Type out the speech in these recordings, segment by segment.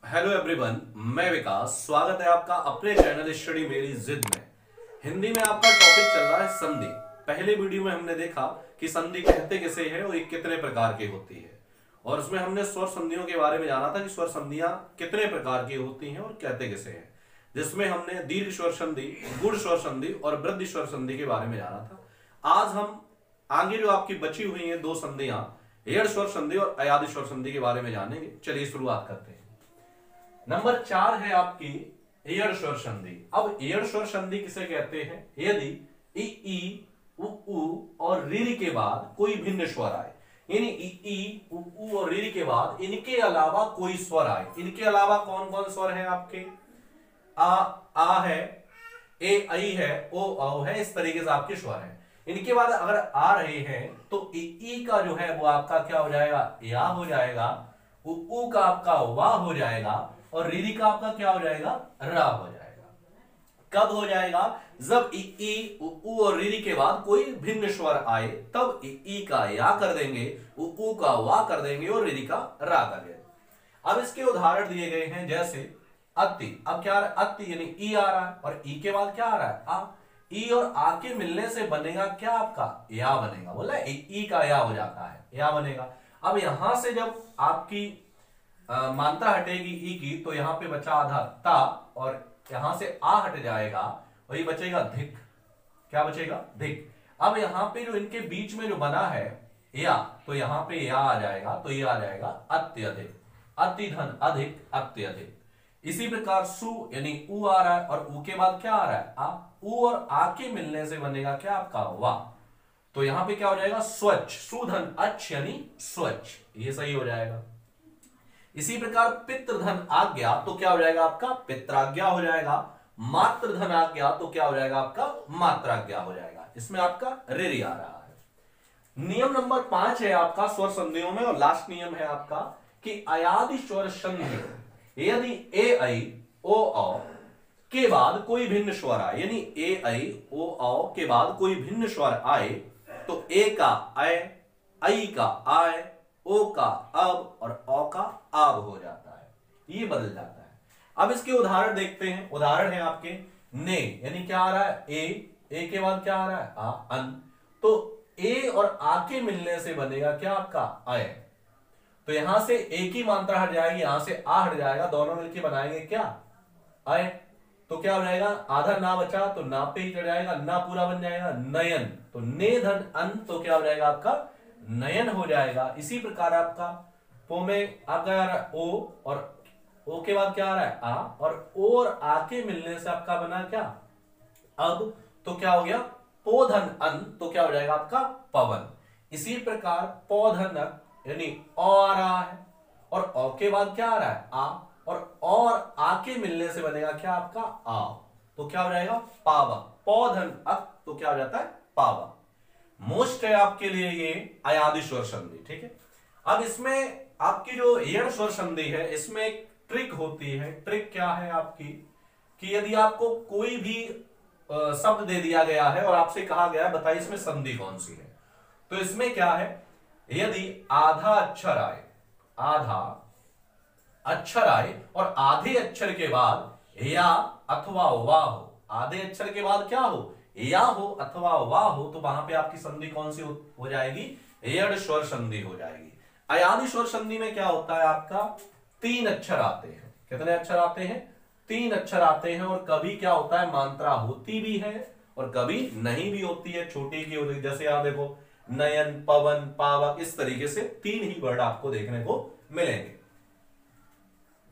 Hello everyone, मैं विकास। स्वागत है आपका अपने चैनल स्टडी मेरी जिद में। हिंदी में आपका टॉपिक चल रहा है संधि। पहले वीडियो में हमने देखा कि संधि कहते किसे है और ये कितने प्रकार की होती है, और उसमें हमने स्वर संधियों के बारे में जाना था कि स्वर संधियां कितने प्रकार की होती हैं और कहते किसे हैं, जिसमें हमने दीर्घ स्वर संधि, गुण स्वर संधि और वृद्धि स्वर संधि के बारे में जाना था। आज हम आगे जो आपकी बची हुई है दो संधियां, एड़ स्वर संधि और अयादि स्वर संधि के बारे में जानेंगे। चलिए शुरुआत करते हैं। नंबर 4 है आपकी एड़ स्वर संधि। अब एड़ स्वर संधि किसे कहते हैं? यदि ई उ और रीरी के बाद कोई भिन्न स्वर आए, यानी ई उ और रीरी के बाद इनके अलावा कोई स्वर आए। इनके अलावा कौन कौन स्वर है आपके? आ है, ए आई है, ओ औ है, इस तरीके से आपके स्वर है। इनके बाद अगर आ रहे हैं तो ई का जो है वो आपका क्या हो जाएगा? या हो जाएगा। उ का आपका वाह हो जाएगा और रीरी का आपका क्या हो जाएगा? रा हो जाएगा। कब हो जाएगा? जब ई उ और रीरी के बाद कोई भिन्न स्वर आए, तब ई का या कर देंगे, उ का वा कर देंगे और रीरी का रा कर देंगे। अब इसके उदाहरण दिए गए हैं, जैसे अति। अब क्या आ रहा है? अति यानी ई आ रहा है और ई के बाद क्या आ रहा है? आ। ई और आ के मिलने से बनेगा क्या आपका? या बनेगा। बोला ई का या हो जाता है, या बनेगा। अब यहां से जब आपकी मात्रा हटेगी ई की, तो यहां पे बचा आधा ता और यहां से आ हट जाएगा, वही बचेगा धिक। क्या बचेगा? धिक। अब यहां पे जो इनके बीच में जो बना है या, तो यहां पे या आ जाएगा, तो ये आ जाएगा अत्यधिक। अति धन अधिक, अत्यधिक। इसी प्रकार सु यानी उ आ रहा है और उ के बाद क्या आ रहा है? आ। उ और आ के मिलने से बनेगा क्या आपका? वा। तो यहां पे क्या हो जाएगा? स्वच्छ। सुधन अच्छ यानी स्वच्छ, ये सही हो जाएगा। इसी प्रकार पितृधन आज्ञा, तो क्या हो जाएगा आपका? पित्राज्ञा हो जाएगा। मातृधन आज्ञा, तो क्या हो जाएगा आपका? मात्राज्ञा हो जाएगा। इसमें आपका ऋ आ रहा है। नियम नंबर 5 है आपका स्वर संधियों में, और लास्ट नियम है आपका कि अयादि स्वर संधि, यदि ए आई ओ औ के बाद कोई भिन्न स्वर आए, यानी ए आई ओ औ के बाद कोई भिन्न स्वर आए, तो ए का अय, आई का आय, ओ का अब और औ का आब हो जाता है, ये बदल जाता है। अब इसके उदाहरण देखते हैं। उदाहरण है आपके ने, यानी क्या आ रहा है? ए के बाद क्या आ रहा है? आ। अन। तो ए और आ के मिलने से बनेगा क्या आपका? अय। तो यहां से ए की मात्रा हट जाएगी, यहां से आ हट जाएगा, दोनों मिलकर बनाएंगे क्या? अय। तो क्या हो जाएगा? आधा ना बचा तो ना पे ही चढ़ जाएगा, ना पूरा बन जाएगा नयन। तो ने धन अन, तो क्या हो जाएगा आपका? नयन हो जाएगा। इसी प्रकार आपका पो में आपका आ रहा है ओ, और ओ के बाद क्या आ रहा है? आ, और ओ और आ के मिलने से आपका बना क्या? अब। तो क्या हो गया? पोधन अन, तो क्या हो जाएगा आपका? पवन। इसी प्रकार पौधन यानी ओ आ रहा है और ओ के बाद क्या आ रहा है? आ, और आ के मिलने से बनेगा क्या आपका? आ, तो क्या हो जाएगा? पावक। पौधन अक, तो क्या हो जाता है? पावक। मोस्ट है आपके लिए ये अयादि स्वर संधि, ठीक है। अब इसमें आपकी जो एड़ स्वर संधि है, इसमें एक ट्रिक होती है। ट्रिक क्या है आपकी? कि यदि आपको कोई भी शब्द दे दिया गया है और आपसे कहा गया है बताइए इसमें संधि कौन सी है, तो इसमें क्या है? यदि आधा अक्षर आए, आधा अक्षर आए और आधे अक्षर के बाद या अथवा वाह हो, आधे अक्षर के बाद क्या हो? या हो अथवा वाह हो, तो वहां पे आपकी संधि कौन सी हो जाएगी? एड़ स्वर संधि हो जाएगी। अयादि स्वर संधि में क्या होता है आपका? 3 अक्षर आते हैं। कितने अक्षर आते हैं? 3 अक्षर आते हैं। और कभी क्या होता है? मात्रा होती भी है और कभी नहीं भी होती है, छोटी की होती है। जैसे आप देखो नयन, पवन, पावक, इस तरीके से 3 ही वर्ड आपको देखने को मिलेंगे।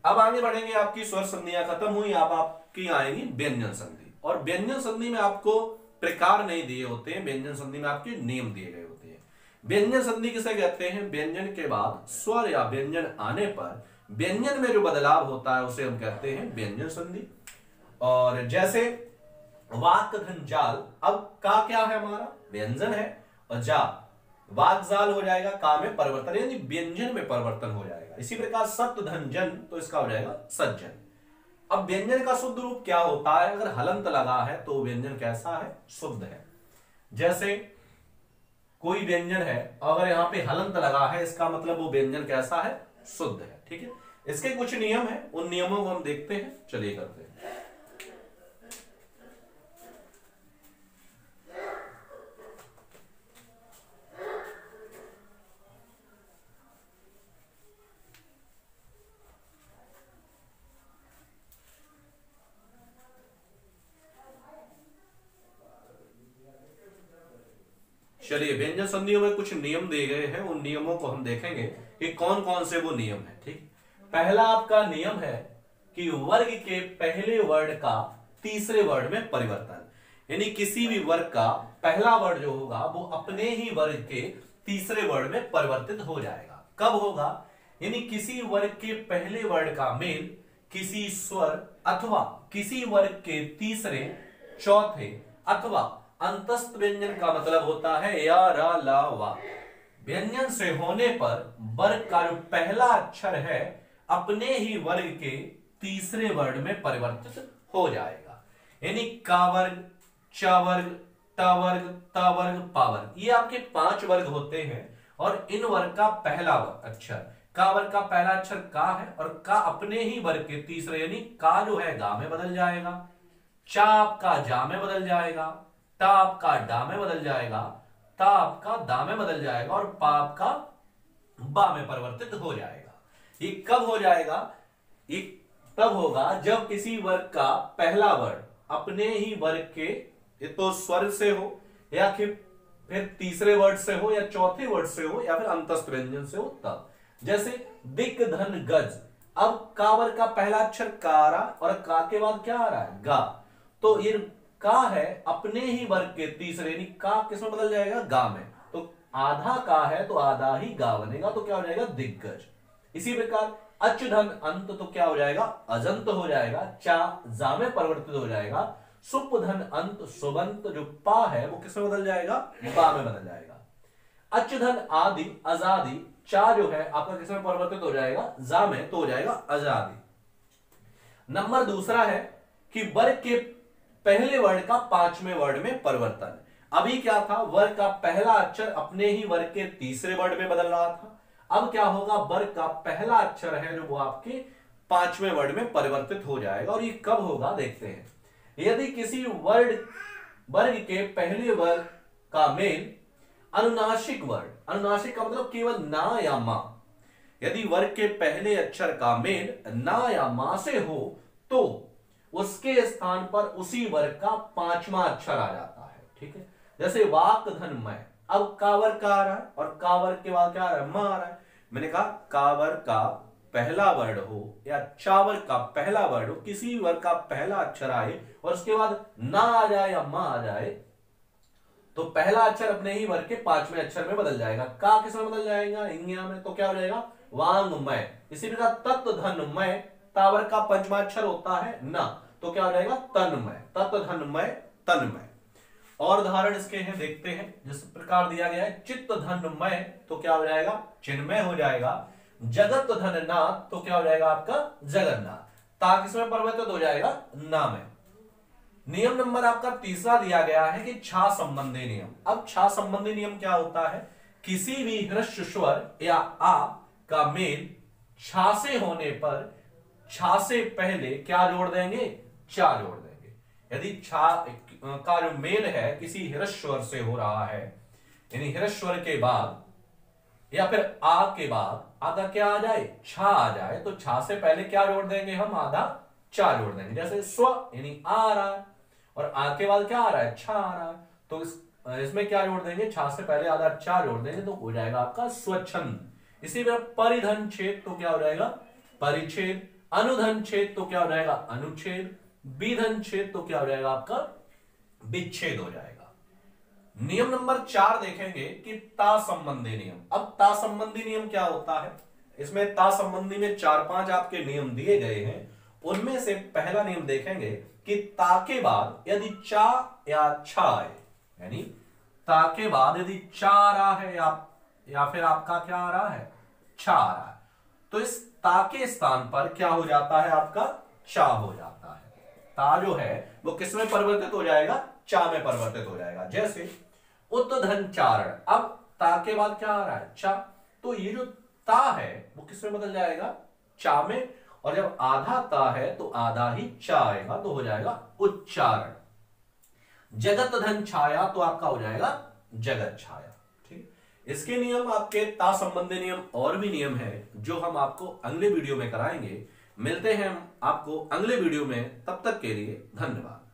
अब आगे बढ़ेंगे। आपकी स्वर संधियां खत्म हुई, अब आपकी आएंगी व्यंजन संधि। और व्यंजन संधि में आपको प्रकार नहीं दिए होते हैं, व्यंजन संधि में आपके नियम दिए गए होते हैं। व्यंजन संधि किसे कहते हैं? व्यंजन के बाद स्वर या व्यंजन आने पर व्यंजन में जो बदलाव होता है उसे हम कहते हैं व्यंजन संधि। और जैसे वाक धन जाल, अब का क्या है हमारा? व्यंजन है, और जा वाक जाल हो जाएगा, का में परिवर्तन यानी व्यंजन में परिवर्तन हो जाएगा। इसी प्रकार सत्य धन जन, तो इसका हो जाएगा सज्जन। अब व्यंजन का शुद्ध रूप क्या होता है? अगर हलंत लगा है तो व्यंजन कैसा है? शुद्ध है। जैसे कोई व्यंजन है, अगर यहां पे हलंत लगा है, इसका मतलब वो व्यंजन कैसा है? शुद्ध है, ठीक है। इसके कुछ नियम हैं, उन नियमों को हम देखते हैं, चलिए करते हैं। चलिए, व्यंजन संधियों में कुछ नियम दिए गए हैं, उन नियमों को हम देखेंगे कि कौन कौन से वो नियम है। ठीक, पहला आपका नियम है कि वर्ग के पहले वर्ड का तीसरे वर्ड में परिवर्तन, यानी किसी भी वर्ग का पहला वर्ड जो होगा वो अपने ही वर्ग के तीसरे वर्ड में परिवर्तित हो जाएगा। कब होगा? यानी किसी वर्ग के पहले वर्ड का मेल किसी स्वर अथवा किसी वर्ग के तीसरे, चौथे अथवा अंतस्थ व्यंजन का मतलब होता है या, रा, ला, वा व्यंजन से होने पर वर्ग का जो पहला अक्षर है अपने ही वर्ग के तीसरे वर्ग में परिवर्तित हो जाएगा। यानी का वर्ग, च वर्ग, ट वर्ग, त वर्ग, पा वर्ग, ये आपके 5 वर्ग होते हैं और इन वर्ग का पहला अक्षर, का वर्ग का पहला अक्षर का है और का अपने ही वर्ग के तीसरे, यानी का जो है गा में बदल जाएगा, चा आपका जा में बदल जाएगा, टा आपका डा में बदल जाएगा, ता आपका दा में बदल जाएगा और पा आपका बा में परिवर्तित हो जाएगा। ये कब हो जाएगा? ये तब होगा जब किसी वर्ग का पहला वर्ड अपने ही वर्ग के तो स्वर से हो या फिर तीसरे वर्ड से हो या चौथे वर्ड से हो या फिर अंतस्थ व्यंजन से हो तब। जैसे दिक, धन, गज, अब का वर्ग का पहला अक्षर का आ रहा और का के बाद क्या आ रहा है? गा। तो ये का है अपने ही वर्ग के तीसरे, यानी का किसमें बदल जाएगा? गा में। तो आधा का है तो आधा ही गा बनेगा, तो क्या हो जाएगा? दिग्गज। इसी प्रकार अच, धन, अंत, तो क्या हो जाएगा? अजंत हो जाएगा, चा जा में परिवर्तित हो जाएगा, सुप, धन, अंत, सुबंत, जो पा है वो किसमें बदल जाएगा? बा में बदल जाएगा। अच, धन, आदि, आजादी, चा जो है आपका किसमें परिवर्तित हो जाएगा? जा में, तो हो जाएगा आजादी। नंबर दूसरा है कि वर्ग के पहले वर्ड का 5वें वर्ड में परिवर्तन। अभी क्या था? वर्ग का पहला अक्षर अपने ही वर्ग के तीसरे वर्ड में बदल रहा था। अब क्या होगा? वर्ग का पहला अक्षर है जो वो आपके 5वें वर्ड में परिवर्तित हो जाएगा। और ये कब होगा देखते हैं। यदि किसी वर्ग के पहले वर्ग का मेल अनुनासिक वर्ड, अनुनासिक का मतलब केवल ना या मां, यदि वर्ग के पहले अक्षर का मेल ना या मां से हो तो उसके स्थान पर उसी वर्ग का 5वां अक्षर आ जाता है। ठीक है, जैसे वाक, धन, मय, अब कावर का आ रहा है और कावर के बाद क्या आ रहा है? मां आ रहा है। मैंने कहा कावर का पहला वर्ड हो या चावर का पहला वर्ड हो, किसी वर्ग का पहला अक्षर आए और उसके बाद ना आ जाए या मां आ जाए तो पहला अक्षर अपने ही वर्ग के 5वें अक्षर में बदल जाएगा। का किसमें बदल जाएगा? इंगिया में, तो क्या हो जाएगा? वांगमय। इसी प्रकार तत्, धन, मय, तावर का 5वां अक्षर होता है ना, तो क्या हो जाएगा? तन्मय। तत्, धन, मय, तन्मय। और उदाहरण इसके हैं, देखते हैं। जिस प्रकार दिया गया है चित्त, धन, मय, तो क्या हो जाएगा? चिन्मय हो जाएगा। जगत, धन, नाथ, तो क्या हो जाएगा आपका? जगन्नाथ। ता किसमें परिवर्तित हो जाएगा? ना में। नियम नंबर आपका तीसरा दिया गया है कि छा संबंधी नियम। अब छा संबंधी नियम क्या होता है? किसी भी ह्रस्व स्वर या आ का मेल छा से होने पर छा से पहले क्या जोड़ देंगे? चा जोड़ देंगे। यदि छा का जो मेल है किसी ह्रस्व स्वर से हो रहा है, यानी ह्रस्व स्वर के बाद या फिर आ के बाद आधा क्या आ जाए? छा आ जाए, तो छा से पहले क्या जोड़ देंगे हम? आधा चा जोड़ देंगे। जैसे स्व यानी आ रहा है और आ के बाद क्या आ रहा है? छा आ रहा है, तो इसमें क्या जोड़ देंगे? छा से पहले आधा चा जोड़ देंगे, तो हो जाएगा आपका स्वच्छंद। इसी तरह परिधन छेद, तो क्या हो जाएगा? परिच्छेद। अनुधन छेद, तो क्या हो जाएगा? अनुच्छेद। विधन छेद, तो क्या हो जाएगा आपका? विच्छेद हो जाएगा। नियम नंबर 4 देखेंगे कि ता संबंधी नियम। अब ता संबंधी नियम क्या होता है? इसमें ता संबंधी में 4-5 आपके नियम दिए गए हैं। उनमें से पहला नियम देखेंगे कि ता के बाद यदि चा या छा आए, यानी ता के बाद यदि चा आ रहा है या फिर आपका क्या आ रहा है? छा आ रहा है, तो इस ता के स्थान पर क्या हो जाता है? आपका चा हो जाता है। ता जो है वो किसमें परिवर्तित हो जाएगा? चा में परिवर्तित हो जाएगा। जैसे उत्धन चारण, अब ता के बाद क्या आ रहा है? चा, तो ये जो ता है वो किसमें बदल जाएगा? चा में, और जब आधा ता है तो आधा ही चा आएगा, तो हो जाएगा उच्चारण। जगत धन छाया तो आपका हो जाएगा जगत छाया। ठीक, इसके नियम आपके ता संबंधी नियम और भी नियम है जो हम आपको अगले वीडियो में कराएंगे। मिलते हैं हम आपको अगले वीडियो में, तब तक के लिए धन्यवाद।